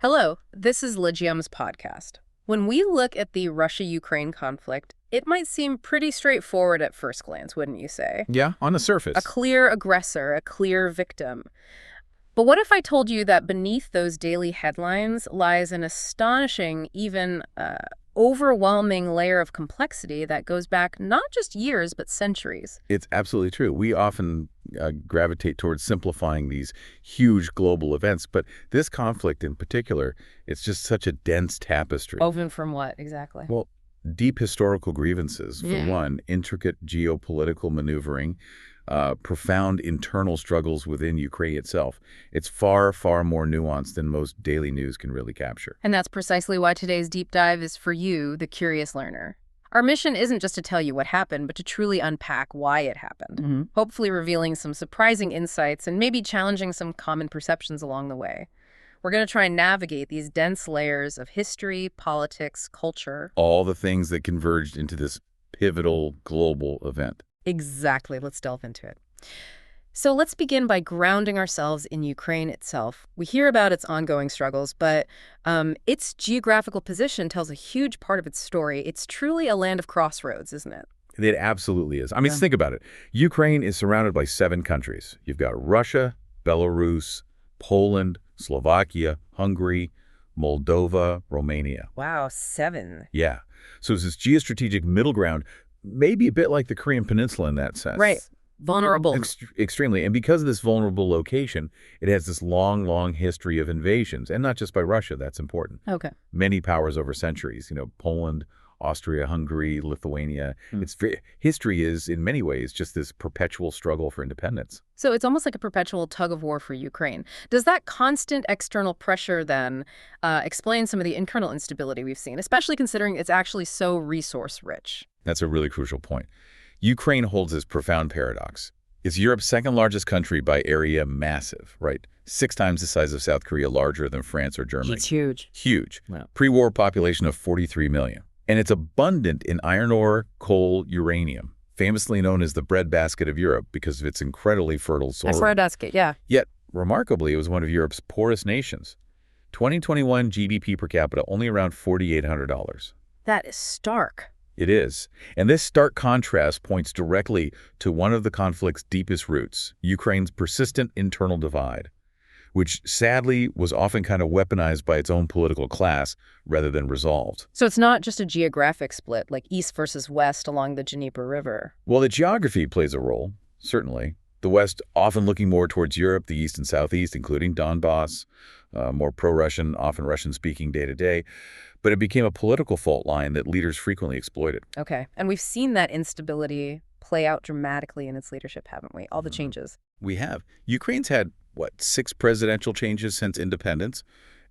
Hello, this is Lygium's podcast. When we look at the Russia-Ukraine conflict, it might seem pretty straightforward at first glance, wouldn't you say? Yeah, on the A surface. clear aggressor, a clear victim. But what if I told you that beneath those daily headlines lies an astonishing, even overwhelming layer of complexity that goes back not just years, but centuries? It's absolutely true. We often gravitate towards simplifying these huge global events, but this conflict in particular, it's just such a dense tapestry. Woven from what, exactly? Well, deep historical grievances, for one, intricate geopolitical maneuvering, profound internal struggles within Ukraine itself. It's far, far more nuanced than most daily news can really capture. And that's precisely why today's deep dive is for you, the curious learner. Our mission isn't just to tell you what happened, but to truly unpack why it happened, hopefully revealing some surprising insights and maybe challenging some common perceptions along the way. We're going to try and navigate these dense layers of history, politics, culture. All the things that converged into this pivotal global event. Exactly. Let's delve into it. So let's begin by grounding ourselves in Ukraine itself. We hear about its ongoing struggles, but its geographical position tells a huge part of its story. It's truly a land of crossroads, isn't it? It absolutely is. I mean, think about it. Ukraine is surrounded by 7 countries. You've got Russia, Belarus, Poland, Slovakia, Hungary, Moldova, Romania. Wow, 7. Yeah. So it's this geostrategic middle ground, maybe a bit like the Korean Peninsula in that sense. Right. Vulnerable. Extremely. And because of this vulnerable location, it has this long, long history of invasions, and not just by Russia. That's important. Okay. Many powers over centuries, Poland, Austria, Hungary, Lithuania. History is, in many ways, just this perpetual struggle for independence. So it's almost like a perpetual tug of war for Ukraine. Does that constant external pressure then explain some of the internal instability we've seen, especially considering it's actually so resource rich? That's a really crucial point. Ukraine holds this profound paradox. It's Europe's second largest country by area, massive, right? 6 times the size of South Korea, larger than France or Germany. It's huge. Huge. Wow. Pre-war population of 43 million. And it's abundant in iron ore, coal, uranium, famously known as the breadbasket of Europe because of its incredibly fertile soil. Breadbasket, yeah. Yet, remarkably, it was one of Europe's poorest nations. 2021 GDP per capita only around $4,800. That is stark. It is. And this stark contrast points directly to one of the conflict's deepest roots, Ukraine's persistent internal divide, which sadly was often kind of weaponized by its own political class rather than resolved. So it's not just a geographic split, like east versus west along the Dnieper River. Well, the geography plays a role, certainly. The West often looking more towards Europe, the East and Southeast, including Donbass, more pro-Russian, often Russian-speaking day-to-day. But it became a political fault line that leaders frequently exploited. Okay. And we've seen that instability play out dramatically in its leadership, haven't we? All the changes. We have. Ukraine's had, 6 presidential changes since independence,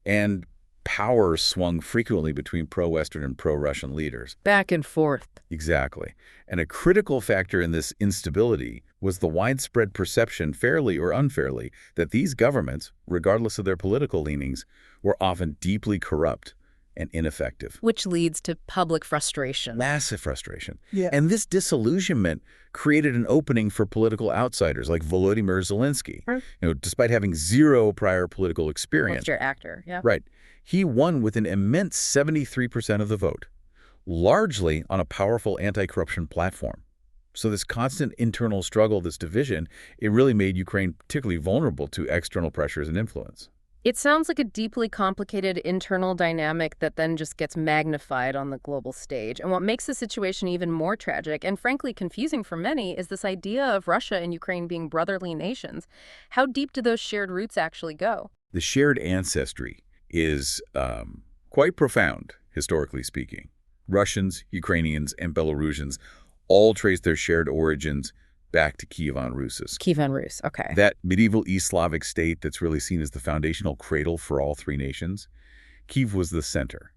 and power swung frequently between pro-Western and pro-Russian leaders. Back and forth. Exactly. And a critical factor in this instability was the widespread perception, fairly or unfairly, that these governments, regardless of their political leanings, were often deeply corrupt and ineffective. Which leads to public frustration. Massive frustration. Yeah. And this disillusionment created an opening for political outsiders like Volodymyr Zelensky. Despite having 0 prior political experience. What's your actor, yeah. Right. He won with an immense 73% of the vote, largely on a powerful anti-corruption platform. So this constant internal struggle, this division, it really made Ukraine particularly vulnerable to external pressures and influence. It sounds like a deeply complicated internal dynamic that then just gets magnified on the global stage. And what makes the situation even more tragic and frankly confusing for many is this idea of Russia and Ukraine being brotherly nations. How deep do those shared roots actually go? The shared ancestry is quite profound, historically speaking. Russians, Ukrainians, and Belarusians all trace their shared origins back to Kievan Rus'. Kievan Rus, okay. That medieval East Slavic state that's really seen as the foundational cradle for all 3 nations. Kiev was the center.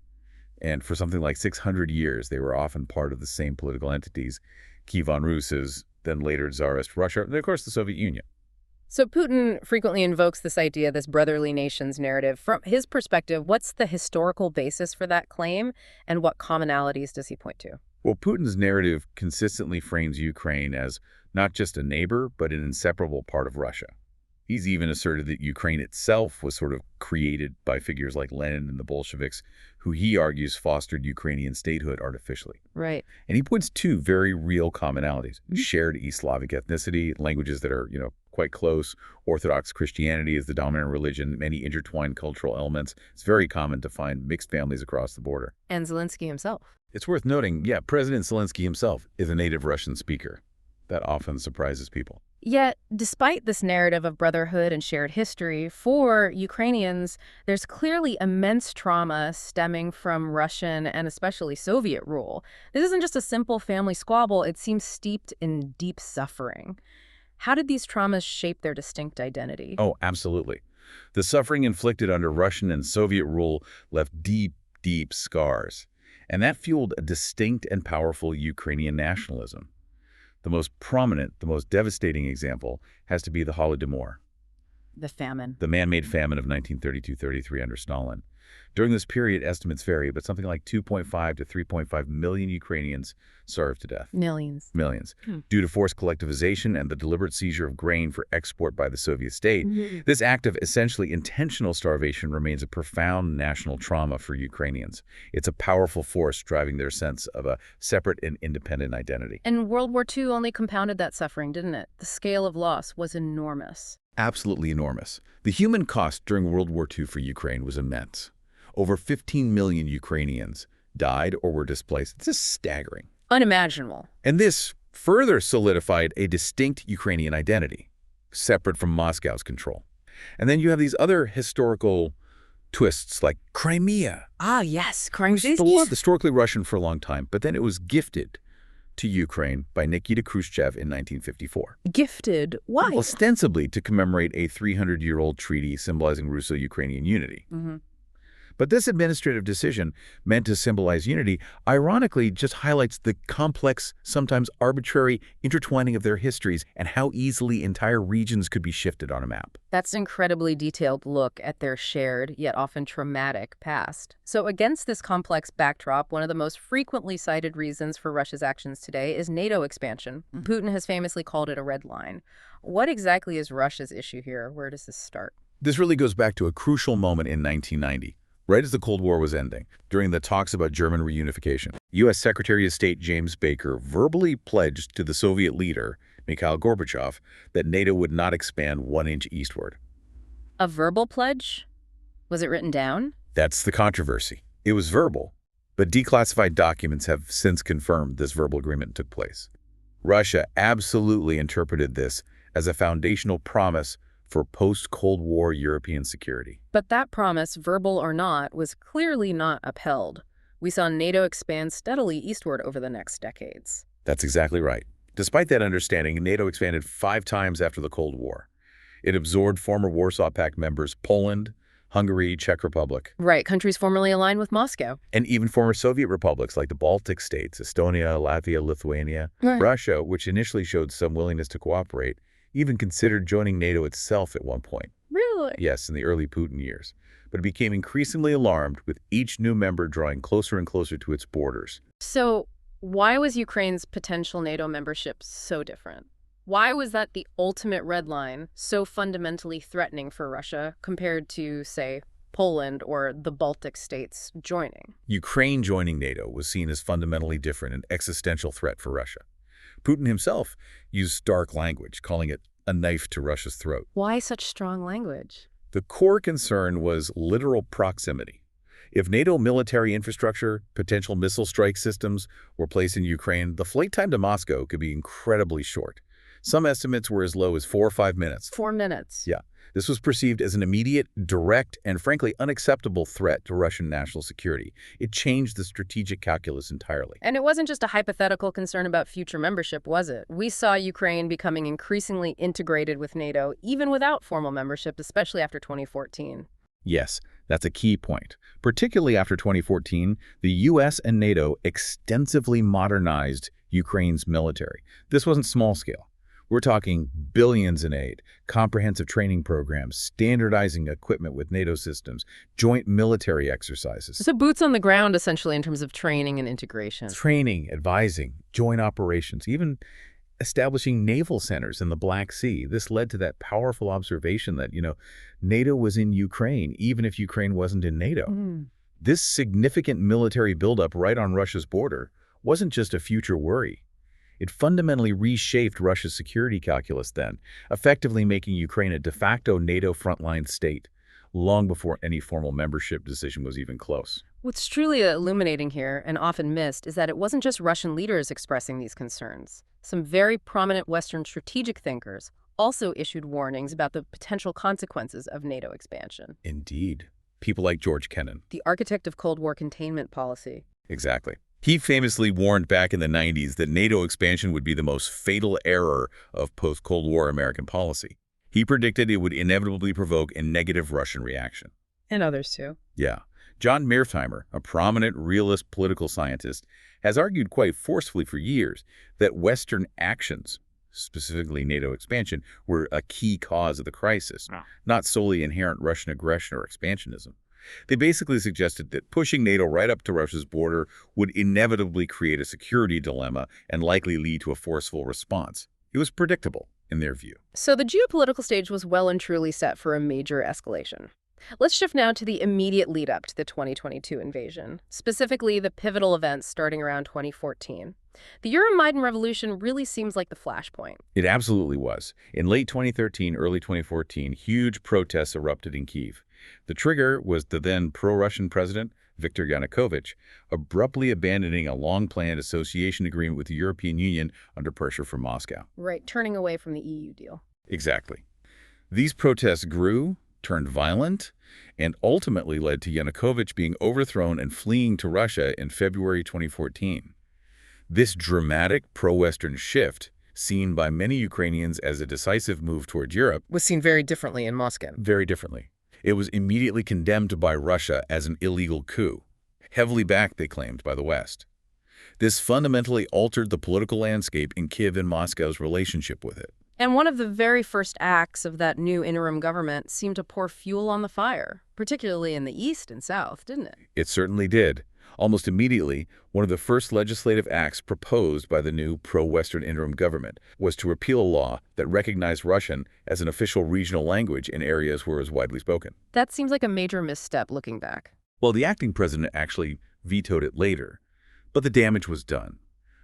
And for something like 600 years, they were often part of the same political entities. Kievan Rus is then later Tsarist Russia, and of course the Soviet Union. So Putin frequently invokes this idea, this brotherly nations narrative. From his perspective, what's the historical basis for that claim, and what commonalities does he point to? Well, Putin's narrative consistently frames Ukraine as not just a neighbor, but an inseparable part of Russia. He's even asserted that Ukraine itself was sort of created by figures like Lenin and the Bolsheviks, who he argues fostered Ukrainian statehood artificially. Right. And he points two very real commonalities: shared East Slavic ethnicity, languages that are, quite close. Orthodox Christianity is the dominant religion, many intertwined cultural elements. It's very common to find mixed families across the border. And Zelensky himself. It's worth noting, President Zelensky himself is a native Russian speaker. That often surprises people. Yet, despite this narrative of brotherhood and shared history, for Ukrainians, there's clearly immense trauma stemming from Russian and especially Soviet rule. This isn't just a simple family squabble, it seems steeped in deep suffering. How did these traumas shape their distinct identity? Oh, absolutely. The suffering inflicted under Russian and Soviet rule left deep, deep scars. And that fueled a distinct and powerful Ukrainian nationalism. The most prominent, the most devastating example has to be the Holodomor. The famine. The man-made famine of 1932-33 under Stalin. During this period, estimates vary, but something like 2.5 to 3.5 million Ukrainians starved to death. Millions. Millions. Due to forced collectivization and the deliberate seizure of grain for export by the Soviet state, this act of essentially intentional starvation remains a profound national trauma for Ukrainians. It's a powerful force driving their sense of a separate and independent identity. And World War II only compounded that suffering, didn't it? The scale of loss was enormous. Absolutely enormous. The human cost during World War II for Ukraine was immense. Over 15 million Ukrainians died or were displaced. It's just staggering. Unimaginable. And this further solidified a distinct Ukrainian identity, separate from Moscow's control. And then you have these other historical twists like Crimea. Ah, yes, Crimea. Historically Russian for a long time, but then it was gifted to Ukraine by Nikita Khrushchev in 1954. Gifted? Why? Ostensibly to commemorate a 300-year-old treaty symbolizing Russo-Ukrainian unity. But this administrative decision, meant to symbolize unity, ironically just highlights the complex, sometimes arbitrary intertwining of their histories and how easily entire regions could be shifted on a map. That's an incredibly detailed look at their shared, yet often traumatic, past. So against this complex backdrop, one of the most frequently cited reasons for Russia's actions today is NATO expansion. Putin has famously called it a red line. What exactly is Russia's issue here? Where does this start? This really goes back to a crucial moment in 1990. Right as the Cold War was ending, during the talks about German reunification, U.S. Secretary of State James Baker verbally pledged to the Soviet leader, Mikhail Gorbachev, that NATO would not expand 1 inch eastward. A verbal pledge? Was it written down? That's the controversy. It was verbal, but declassified documents have since confirmed this verbal agreement took place. Russia absolutely interpreted this as a foundational promise for post-Cold War European security. But that promise, verbal or not, was clearly not upheld. We saw NATO expand steadily eastward over the next decades. That's exactly right. Despite that understanding, NATO expanded 5 times after the Cold War. It absorbed former Warsaw Pact members Poland, Hungary, Czech Republic. Right, countries formerly aligned with Moscow. And even former Soviet republics like the Baltic states, Estonia, Latvia, Lithuania. Right. Russia, which initially showed some willingness to cooperate, even considered joining NATO itself at one point. Really? Yes, in the early Putin years. But it became increasingly alarmed with each new member drawing closer and closer to its borders. So why was Ukraine's potential NATO membership so different? Why was that the ultimate red line, so fundamentally threatening for Russia compared to, say, Poland or the Baltic states joining? Ukraine joining NATO was seen as fundamentally different and existential threat for Russia. Putin himself used stark language, calling it a knife to Russia's throat. Why such strong language? The core concern was literal proximity. If NATO military infrastructure, potential missile strike systems were placed in Ukraine, the flight time to Moscow could be incredibly short. Some estimates were as low as 4 or 5 minutes. 4 minutes? Yeah. This was perceived as an immediate, direct, and frankly unacceptable threat to Russian national security. It changed the strategic calculus entirely. And it wasn't just a hypothetical concern about future membership, was it? We saw Ukraine becoming increasingly integrated with NATO, even without formal membership, especially after 2014. Yes, that's a key point. Particularly after 2014, the U.S. and NATO extensively modernized Ukraine's military. This wasn't small scale. We're talking billions in aid, comprehensive training programs, standardizing equipment with NATO systems, joint military exercises. So boots on the ground, essentially, in terms of training and integration. Training, advising, joint operations, even establishing naval centers in the Black Sea. This led to that powerful observation that, NATO was in Ukraine, even if Ukraine wasn't in NATO. This significant military buildup right on Russia's border wasn't just a future worry. It fundamentally reshaped Russia's security calculus then, effectively making Ukraine a de facto NATO frontline state, long before any formal membership decision was even close. What's truly illuminating here, and often missed, is that it wasn't just Russian leaders expressing these concerns. Some very prominent Western strategic thinkers also issued warnings about the potential consequences of NATO expansion. Indeed. People like George Kennan, the architect of Cold War containment policy. Exactly. He famously warned back in the 90s that NATO expansion would be the most fatal error of post-Cold War American policy. He predicted it would inevitably provoke a negative Russian reaction. And others too. Yeah. John Mearsheimer, a prominent realist political scientist, has argued quite forcefully for years that Western actions, specifically NATO expansion, were a key cause of the crisis, not solely inherent Russian aggression or expansionism. They basically suggested that pushing NATO right up to Russia's border would inevitably create a security dilemma and likely lead to a forceful response. It was predictable, in their view. So the geopolitical stage was well and truly set for a major escalation. Let's shift now to the immediate lead-up to the 2022 invasion, specifically the pivotal events starting around 2014. The Euromaidan revolution really seems like the flashpoint. It absolutely was. In late 2013, early 2014, huge protests erupted in Kyiv. The trigger was the then pro-Russian president, Viktor Yanukovych, abruptly abandoning a long-planned association agreement with the European Union under pressure from Moscow. Right, turning away from the EU deal. Exactly. These protests grew, turned violent, and ultimately led to Yanukovych being overthrown and fleeing to Russia in February 2014. This dramatic pro-Western shift, seen by many Ukrainians as a decisive move toward Europe, was seen very differently in Moscow. Very differently. It was immediately condemned by Russia as an illegal coup, heavily backed, they claimed, by the West. This fundamentally altered the political landscape in Kyiv and Moscow's relationship with it. And one of the very first acts of that new interim government seemed to pour fuel on the fire, particularly in the East and South, didn't it? It certainly did. Almost immediately, one of the first legislative acts proposed by the new pro-Western interim government was to repeal a law that recognized Russian as an official regional language in areas where it was widely spoken. That seems like a major misstep looking back. Well, the acting president actually vetoed it later, but the damage was done.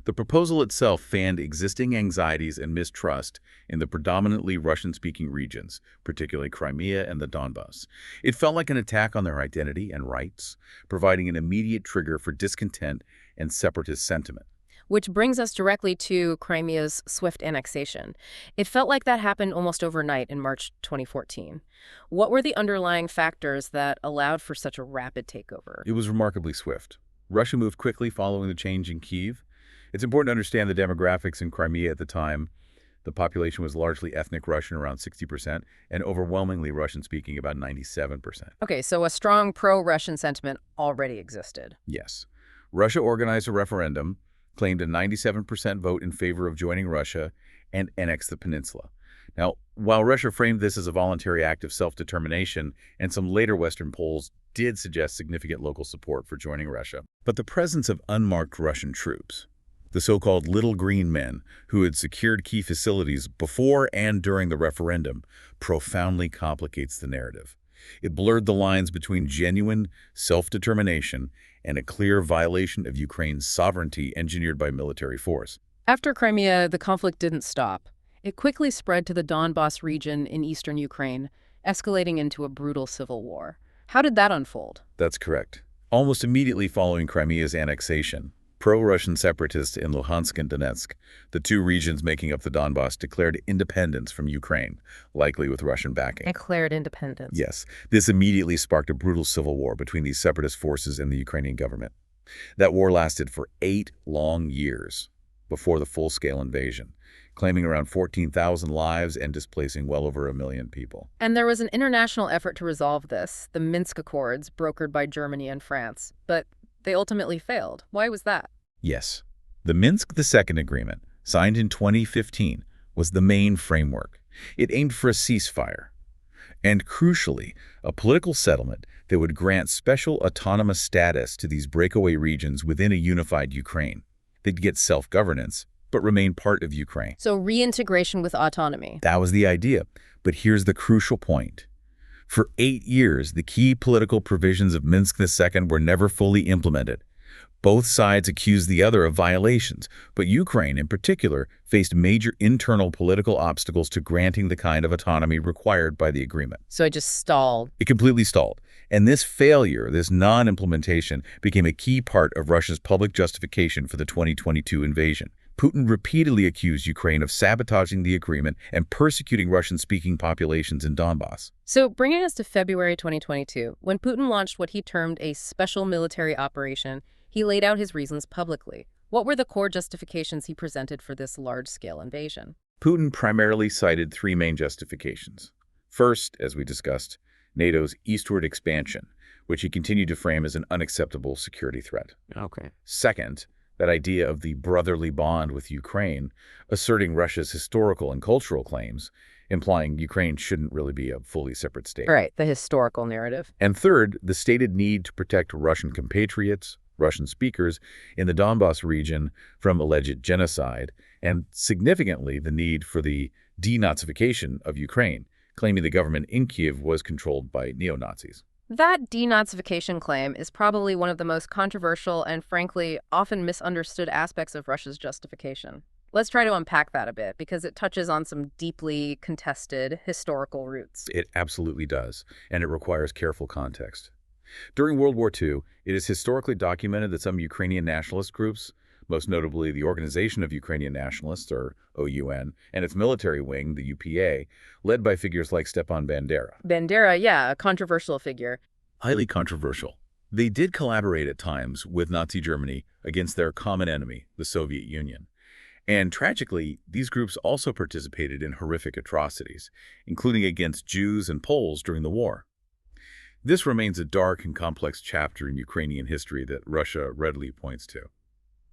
The proposal itself fanned existing anxieties and mistrust in the predominantly Russian-speaking regions, particularly Crimea and the Donbas. It felt like an attack on their identity and rights, providing an immediate trigger for discontent and separatist sentiment. Which brings us directly to Crimea's swift annexation. It felt like that happened almost overnight in March 2014. What were the underlying factors that allowed for such a rapid takeover? It was remarkably swift. Russia moved quickly following the change in Kyiv. It's important to understand the demographics in Crimea at the time. The population was largely ethnic Russian, around 60%, and overwhelmingly Russian-speaking, about 97%. Okay, so a strong pro-Russian sentiment already existed. Yes. Russia organized a referendum, claimed a 97% vote in favor of joining Russia, and annexed the peninsula. Now, while Russia framed this as a voluntary act of self-determination, and some later Western polls did suggest significant local support for joining Russia, but the presence of unmarked Russian troops, the so-called Little Green Men, who had secured key facilities before and during the referendum, profoundly complicates the narrative. It blurred the lines between genuine self-determination and a clear violation of Ukraine's sovereignty engineered by military force. After Crimea, the conflict didn't stop. It quickly spread to the Donbas region in eastern Ukraine, escalating into a brutal civil war. How did that unfold? That's correct. Almost immediately following Crimea's annexation, pro-Russian separatists in Luhansk and Donetsk, the two regions making up the Donbas, declared independence from Ukraine, likely with Russian backing. Declared independence. Yes. This immediately sparked a brutal civil war between these separatist forces and the Ukrainian government. That war lasted for 8 long years before the full-scale invasion, claiming around 14,000 lives and displacing well over 1 million people. And there was an international effort to resolve this, the Minsk Accords, brokered by Germany and France. But they ultimately failed. Why was that? Yes. The Minsk II Agreement, signed in 2015, was the main framework. It aimed for a ceasefire and, crucially, a political settlement that would grant special autonomous status to these breakaway regions within a unified Ukraine. They'd get self-governance, but remain part of Ukraine. So reintegration with autonomy. That was the idea. But here's the crucial point. For 8 years, the key political provisions of Minsk II were never fully implemented. Both sides accused the other of violations, but Ukraine, in particular, faced major internal political obstacles to granting the kind of autonomy required by the agreement. So it just stalled. It completely stalled. And this failure, this non-implementation, became a key part of Russia's public justification for the 2022 invasion. Putin repeatedly accused Ukraine of sabotaging the agreement and persecuting Russian-speaking populations in Donbass. So bringing us to February 2022, when Putin launched what he termed a special military operation, he laid out his reasons publicly. What were the core justifications he presented for this large-scale invasion? Putin primarily cited 3 main justifications. First, as we discussed, NATO's eastward expansion, which he continued to frame as an unacceptable security threat. Okay. Second, that idea of the brotherly bond with Ukraine, asserting Russia's historical and cultural claims, implying Ukraine shouldn't really be a fully separate state. Right, the historical narrative. And third, the stated need to protect Russian compatriots, Russian speakers, in the Donbass region from alleged genocide, and significantly the need for the denazification of Ukraine, claiming the government in Kyiv was controlled by neo-Nazis. That denazification claim is probably one of the most controversial and, frankly, often misunderstood aspects of Russia's justification. Let's try to unpack that a bit, because it touches on some deeply contested historical roots. It absolutely does, and it requires careful context. During World War II, it is historically documented that some Ukrainian nationalist groups, most notably the Organization of Ukrainian Nationalists, or OUN, and its military wing, the UPA, led by figures like Stepan Bandera. Bandera, yeah, a controversial figure. Highly controversial. They did collaborate at times with Nazi Germany against their common enemy, the Soviet Union. And tragically, these groups also participated in horrific atrocities, including against Jews and Poles during the war. This remains a dark and complex chapter in Ukrainian history that Russia readily points to.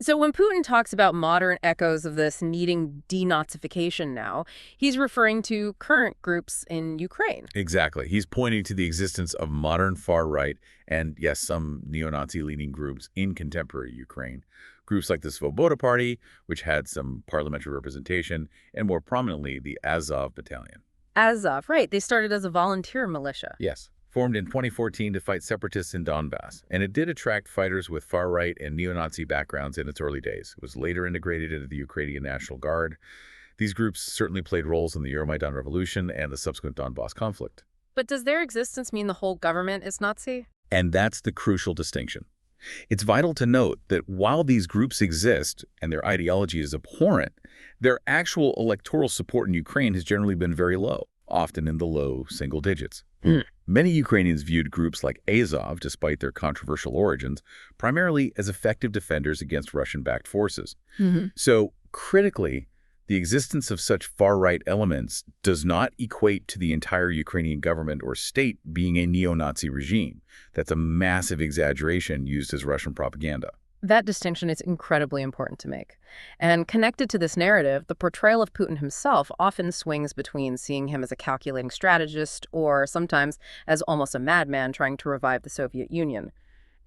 So when Putin talks about modern echoes of this needing denazification now, he's referring to current groups in Ukraine. Exactly. He's pointing to the existence of modern far-right and, yes, some neo-Nazi-leaning groups in contemporary Ukraine. Groups like the Svoboda Party, which had some parliamentary representation, and more prominently, the Azov Battalion. Azov, right. They started as a volunteer militia. Yes. Formed in 2014 to fight separatists in Donbass, and it did attract fighters with far-right and neo-Nazi backgrounds in its early days. It was later integrated into the Ukrainian National Guard. These groups certainly played roles in the Euromaidan Revolution and the subsequent Donbass conflict. But does their existence mean the whole government is Nazi? And that's the crucial distinction. It's vital to note that while these groups exist and their ideology is abhorrent, their actual electoral support in Ukraine has generally been very low, often in the low single digits. Many Ukrainians viewed groups like Azov, despite their controversial origins, primarily as effective defenders against Russian-backed forces. So, critically, the existence of such far-right elements does not equate to the entire Ukrainian government or state being a neo-Nazi regime. That's a massive exaggeration used as Russian propaganda. That distinction is incredibly important to make. And connected to this narrative, the portrayal of Putin himself often swings between seeing him as a calculating strategist or sometimes as almost a madman trying to revive the Soviet Union.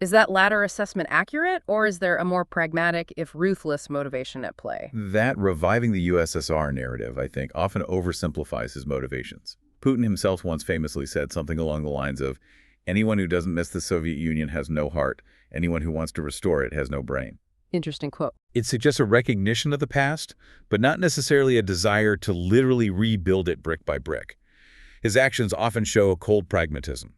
Is that latter assessment accurate, or is there a more pragmatic, if ruthless, motivation at play? That reviving the USSR narrative, I think, often oversimplifies his motivations. Putin himself once famously said something along the lines of, "Anyone who doesn't miss the Soviet Union has no heart. Anyone who wants to restore it has no brain." Interesting quote. It suggests a recognition of the past, but not necessarily a desire to literally rebuild it brick by brick. His actions often show a cold pragmatism.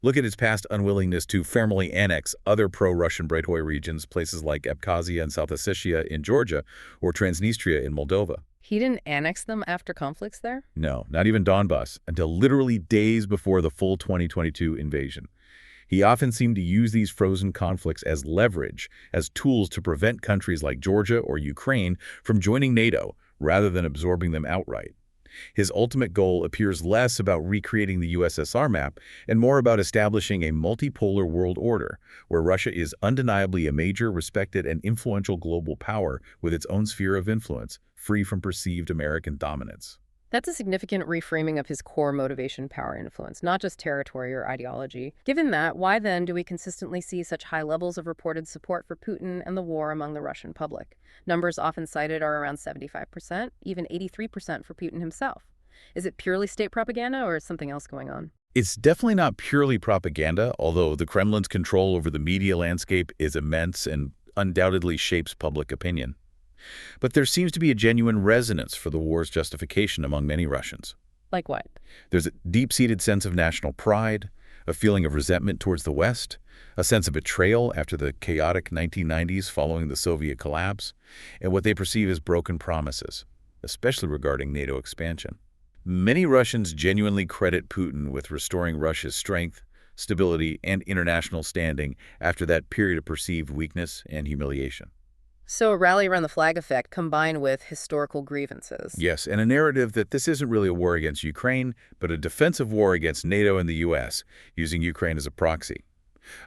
Look at his past unwillingness to formally annex other pro-Russian Breitoy regions, places like Abkhazia and South Ossetia in Georgia, or Transnistria in Moldova. He didn't annex them after conflicts there? No, not even Donbass, until literally days before the full 2022 invasion. He often seemed to use these frozen conflicts as leverage, as tools to prevent countries like Georgia or Ukraine from joining NATO, rather than absorbing them outright. His ultimate goal appears less about recreating the USSR map and more about establishing a multipolar world order, where Russia is undeniably a major, respected, and influential global power with its own sphere of influence, free from perceived American dominance. That's a significant reframing of his core motivation, power, influence, not just territory or ideology. Given that, why then do we consistently see such high levels of reported support for Putin and the war among the Russian public? Numbers often cited are around 75%, even 83% for Putin himself. Is it purely state propaganda or is something else going on? It's definitely not purely propaganda, although the Kremlin's control over the media landscape is immense and undoubtedly shapes public opinion. But there seems to be a genuine resonance for the war's justification among many Russians. Like what? There's a deep-seated sense of national pride, a feeling of resentment towards the West, a sense of betrayal after the chaotic 1990s following the Soviet collapse, and what they perceive as broken promises, especially regarding NATO expansion. Many Russians genuinely credit Putin with restoring Russia's strength, stability, and international standing after that period of perceived weakness and humiliation. So a rally around the flag effect combined with historical grievances. Yes, and a narrative that this isn't really a war against Ukraine, but a defensive war against NATO and the U.S., using Ukraine as a proxy.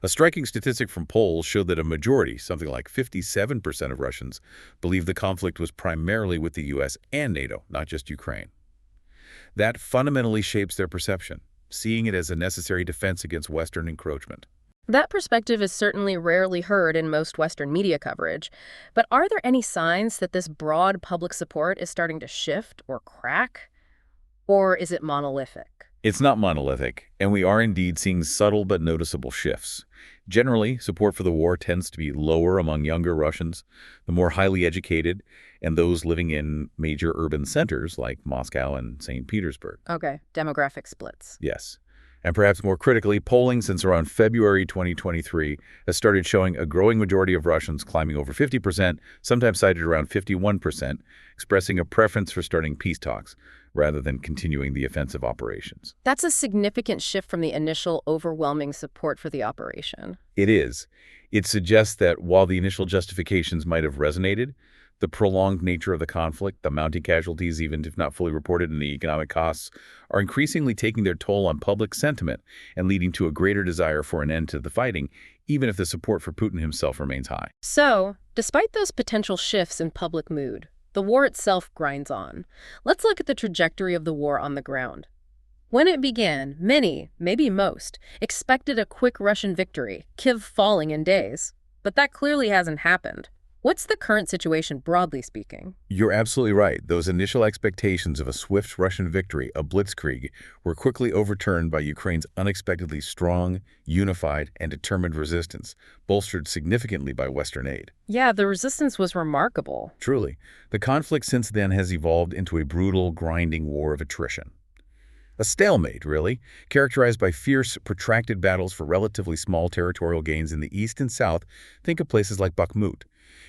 A striking statistic from polls showed that a majority, something like 57% of Russians, believe the conflict was primarily with the U.S. and NATO, not just Ukraine. That fundamentally shapes their perception, seeing it as a necessary defense against Western encroachment. That perspective is certainly rarely heard in most Western media coverage, but are there any signs that this broad public support is starting to shift or crack? Or is it monolithic? It's not monolithic, and we are indeed seeing subtle but noticeable shifts. Generally, support for the war tends to be lower among younger Russians, the more highly educated, and those living in major urban centers like Moscow and St. Petersburg. Okay, demographic splits. Yes. And perhaps more critically, polling since around February 2023 has started showing a growing majority of Russians climbing over 50%, sometimes cited around 51%, expressing a preference for starting peace talks rather than continuing the offensive operations. That's a significant shift from the initial overwhelming support for the operation. It is. It suggests that while the initial justifications might have resonated, the prolonged nature of the conflict, the mounting casualties, even if not fully reported, and the economic costs, are increasingly taking their toll on public sentiment and leading to a greater desire for an end to the fighting, even if the support for Putin himself remains high. So, despite those potential shifts in public mood, the war itself grinds on. Let's look at the trajectory of the war on the ground. When it began, many, maybe most, expected a quick Russian victory, Kyiv falling in days. But that clearly hasn't happened. What's the current situation, broadly speaking? You're absolutely right. Those initial expectations of a swift Russian victory, a blitzkrieg, were quickly overturned by Ukraine's unexpectedly strong, unified, and determined resistance, bolstered significantly by Western aid. Yeah, the resistance was remarkable. Truly, the conflict since then has evolved into a brutal, grinding war of attrition. A stalemate, really, characterized by fierce, protracted battles for relatively small territorial gains in the east and south. Think of places like Bakhmut.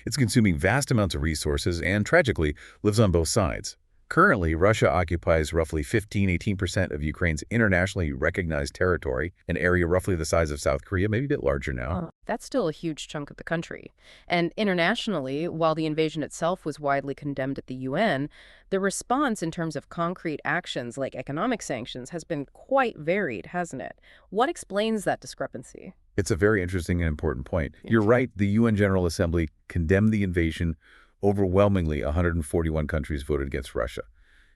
It's consuming vast amounts of resources and, tragically, lives on both sides. Currently, Russia occupies roughly 15–18% of Ukraine's internationally recognized territory, an area roughly the size of South Korea, maybe a bit larger now. That's still a huge chunk of the country. And internationally, while the invasion itself was widely condemned at the UN, the response in terms of concrete actions like economic sanctions has been quite varied, hasn't it? What explains that discrepancy? It's a very interesting and important point. You're right, the UN General Assembly condemned the invasion. Overwhelmingly, 141 countries voted against Russia.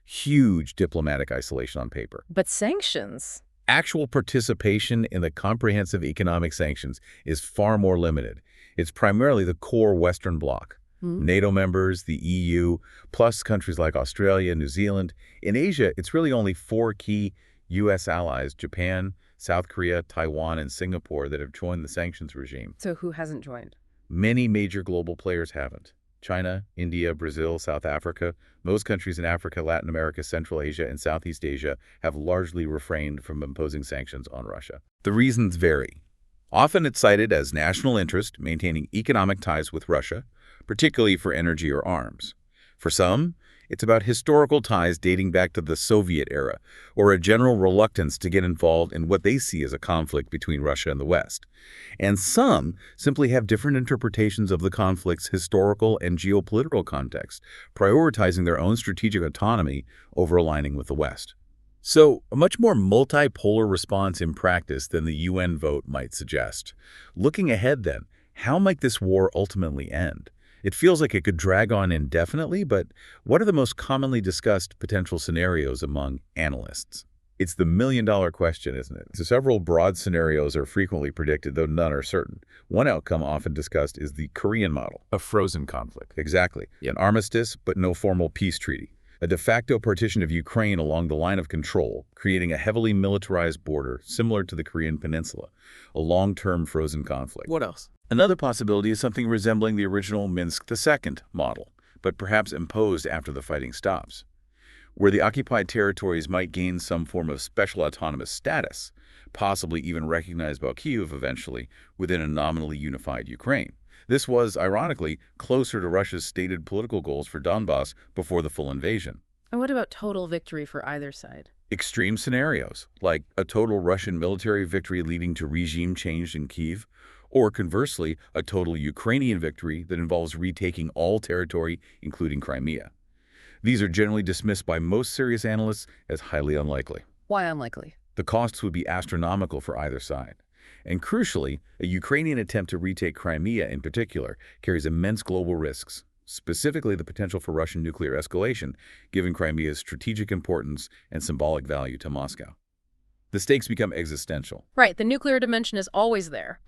Huge diplomatic isolation on paper. But sanctions? Actual participation in the comprehensive economic sanctions is far more limited. It's primarily the core Western bloc. NATO members, the EU, plus countries like Australia, New Zealand. In Asia, it's really only 4 key U.S. allies, Japan, South Korea, Taiwan, and Singapore, that have joined the sanctions regime. So who hasn't joined? Many major global players haven't. China, India, Brazil, South Africa, most countries in Africa, Latin America, Central Asia, and Southeast Asia have largely refrained from imposing sanctions on Russia. The reasons vary. Often it's cited as national interest, maintaining economic ties with Russia, particularly for energy or arms. For some, it's about historical ties dating back to the Soviet era, or a general reluctance to get involved in what they see as a conflict between Russia and the West. And some simply have different interpretations of the conflict's historical and geopolitical context, prioritizing their own strategic autonomy over aligning with the West. So, a much more multipolar response in practice than the UN vote might suggest. Looking ahead then, how might this war ultimately end? It feels like it could drag on indefinitely, but what are the most commonly discussed potential scenarios among analysts? It's the million-dollar question, isn't it? So several broad scenarios are frequently predicted, though none are certain. One outcome often discussed is the Korean model. A frozen conflict. Exactly. An armistice, but no formal peace treaty. A de facto partition of Ukraine along the line of control, creating a heavily militarized border similar to the Korean Peninsula. A long-term frozen conflict. What else? Another possibility is something resembling the original Minsk II model, but perhaps imposed after the fighting stops, where the occupied territories might gain some form of special autonomous status, possibly even recognized by Kyiv eventually within a nominally unified Ukraine. This was, ironically, closer to Russia's stated political goals for Donbass before the full invasion. And what about total victory for either side? Extreme scenarios, like a total Russian military victory leading to regime change in Kyiv, or conversely, a total Ukrainian victory that involves retaking all territory, including Crimea. These are generally dismissed by most serious analysts as highly unlikely. Why unlikely? The costs would be astronomical for either side. And crucially, a Ukrainian attempt to retake Crimea in particular carries immense global risks, specifically the potential for Russian nuclear escalation, given Crimea's strategic importance and symbolic value to Moscow. The stakes become existential. Right, the nuclear dimension is always there.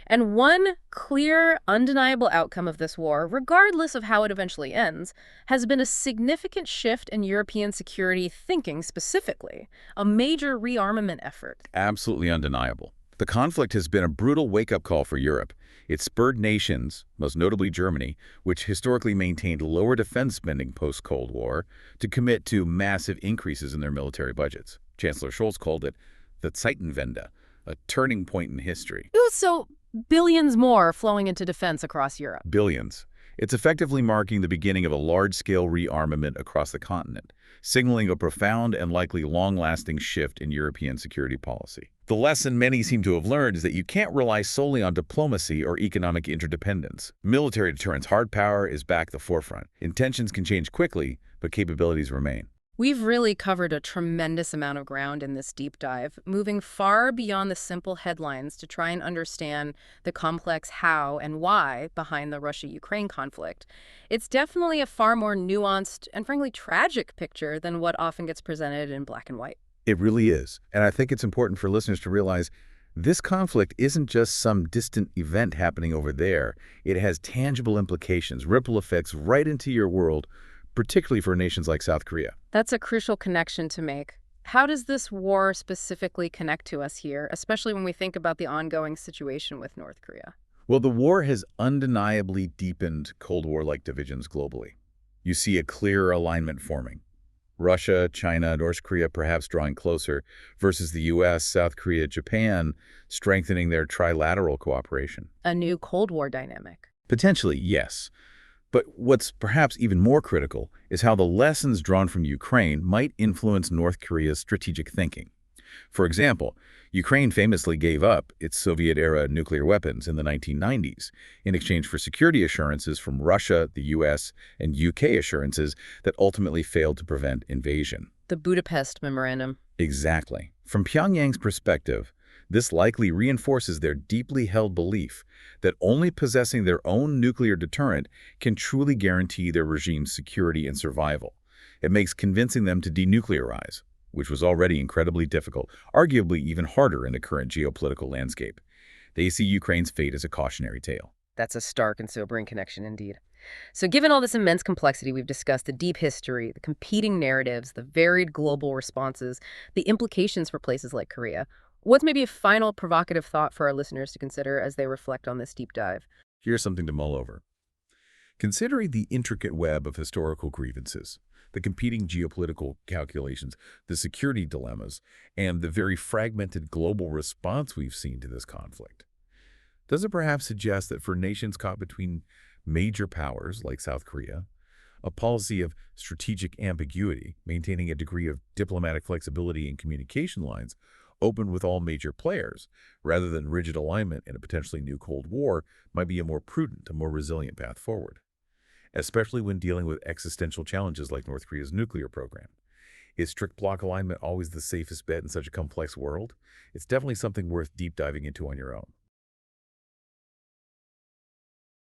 And one clear, undeniable outcome of this war, regardless of how it eventually ends, has been a significant shift in European security thinking specifically, a major rearmament effort. Absolutely undeniable. The conflict has been a brutal wake-up call for Europe. It spurred nations, most notably Germany, which historically maintained lower defense spending post-Cold War, to commit to massive increases in their military budgets. Chancellor Scholz called it the Zeitenwende, a turning point in history. Ooh, so billions more flowing into defense across Europe. Billions. It's effectively marking the beginning of a large-scale rearmament across the continent, signaling a profound and likely long-lasting shift in European security policy. The lesson many seem to have learned is that you can't rely solely on diplomacy or economic interdependence. Military deterrence hard power is back at the forefront. Intentions can change quickly, but capabilities remain. We've really covered a tremendous amount of ground in this deep dive, moving far beyond the simple headlines to try and understand the complex how and why behind the Russia-Ukraine conflict. It's definitely a far more nuanced and frankly tragic picture than what often gets presented in black and white. It really is. And I think it's important for listeners to realize this conflict isn't just some distant event happening over there. It has tangible implications, ripple effects right into your world, particularly for nations like South Korea. That's a crucial connection to make. How does this war specifically connect to us here, especially when we think about the ongoing situation with North Korea? Well, the war has undeniably deepened Cold War-like divisions globally. You see a clearer alignment forming. Russia, China, North Korea perhaps drawing closer versus the U.S., South Korea, Japan strengthening their trilateral cooperation. A new Cold War dynamic. Potentially, yes. But what's perhaps even more critical is how the lessons drawn from Ukraine might influence North Korea's strategic thinking. For example, Ukraine famously gave up its Soviet-era nuclear weapons in the 1990s in exchange for security assurances from Russia, the U.S., and U.K. assurances that ultimately failed to prevent invasion. The Budapest Memorandum. Exactly. From Pyongyang's perspective, this likely reinforces their deeply held belief that only possessing their own nuclear deterrent can truly guarantee their regime's security and survival. It makes convincing them to denuclearize, which was already incredibly difficult, arguably even harder in the current geopolitical landscape. They see Ukraine's fate as a cautionary tale. That's a stark and sobering connection indeed. So given all this immense complexity, we've discussed the deep history, the competing narratives, the varied global responses, the implications for places like Korea. What's maybe a final provocative thought for our listeners to consider as they reflect on this deep dive? Here's something to mull over. Considering the intricate web of historical grievances, the competing geopolitical calculations, the security dilemmas, and the very fragmented global response we've seen to this conflict, does it perhaps suggest that for nations caught between major powers like South Korea, a policy of strategic ambiguity, maintaining a degree of diplomatic flexibility in communication lines, open with all major players, rather than rigid alignment in a potentially new Cold War, might be a more prudent, a more resilient path forward, especially when dealing with existential challenges like North Korea's nuclear program? Is strict bloc alignment always the safest bet in such a complex world? It's definitely something worth deep diving into on your own.